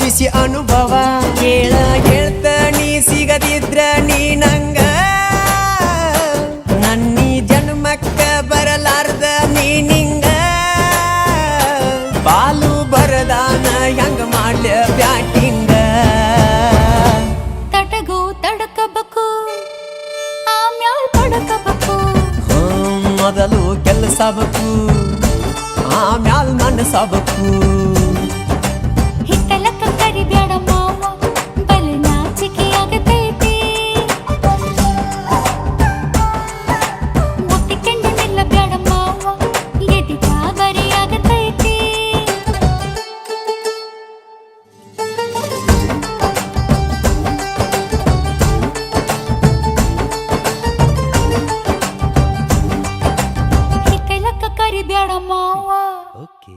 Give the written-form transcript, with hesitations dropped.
ಬಿಸಿ ಅನುಭವ ಹೇಳ್ತಾನಿ ಸಿಗದಿದ್ರ ನೀ ನಂಗ ನನ್ನೀ ಜನ್ಮಕ್ಕ ಬರಲಾರ್ದ ನೀ ನಿಂಗ ಬಾಲು ಬರದಾನ ಹೆಂಗ ಮಾಡ್ಲ ಬ್ಯಾಟಿಂಗ ತಟಗೂ ತಡಕಬೇಕು ಆಮ್ಯಾಲ್ ಪಡಕಬೇಕು ಮೊದಲು ಕೆಲಸಬೇಕು ಆಮ್ಯಾಲ್ ಮನಸಬೇಕು ಹಿತ್ತಲಕ್ಕ ಕರಿಬ್ಯಾಡ ಮಾವ ಬಲು ನಾಚಿಕೆ ಆಗತೈತಿ ಮುಟ್ಟಿಕೊಂಡು ನಿಲ್ಲಬ್ಯಾಡ ಮಾವ ಎದಿ ಗಾಬರಿ ಆಗತೈತಿ ಹಿತ್ತಲಕ್ಕ ಕರಿಬ್ಯಾಡ ಮಾವ ಓಕೆ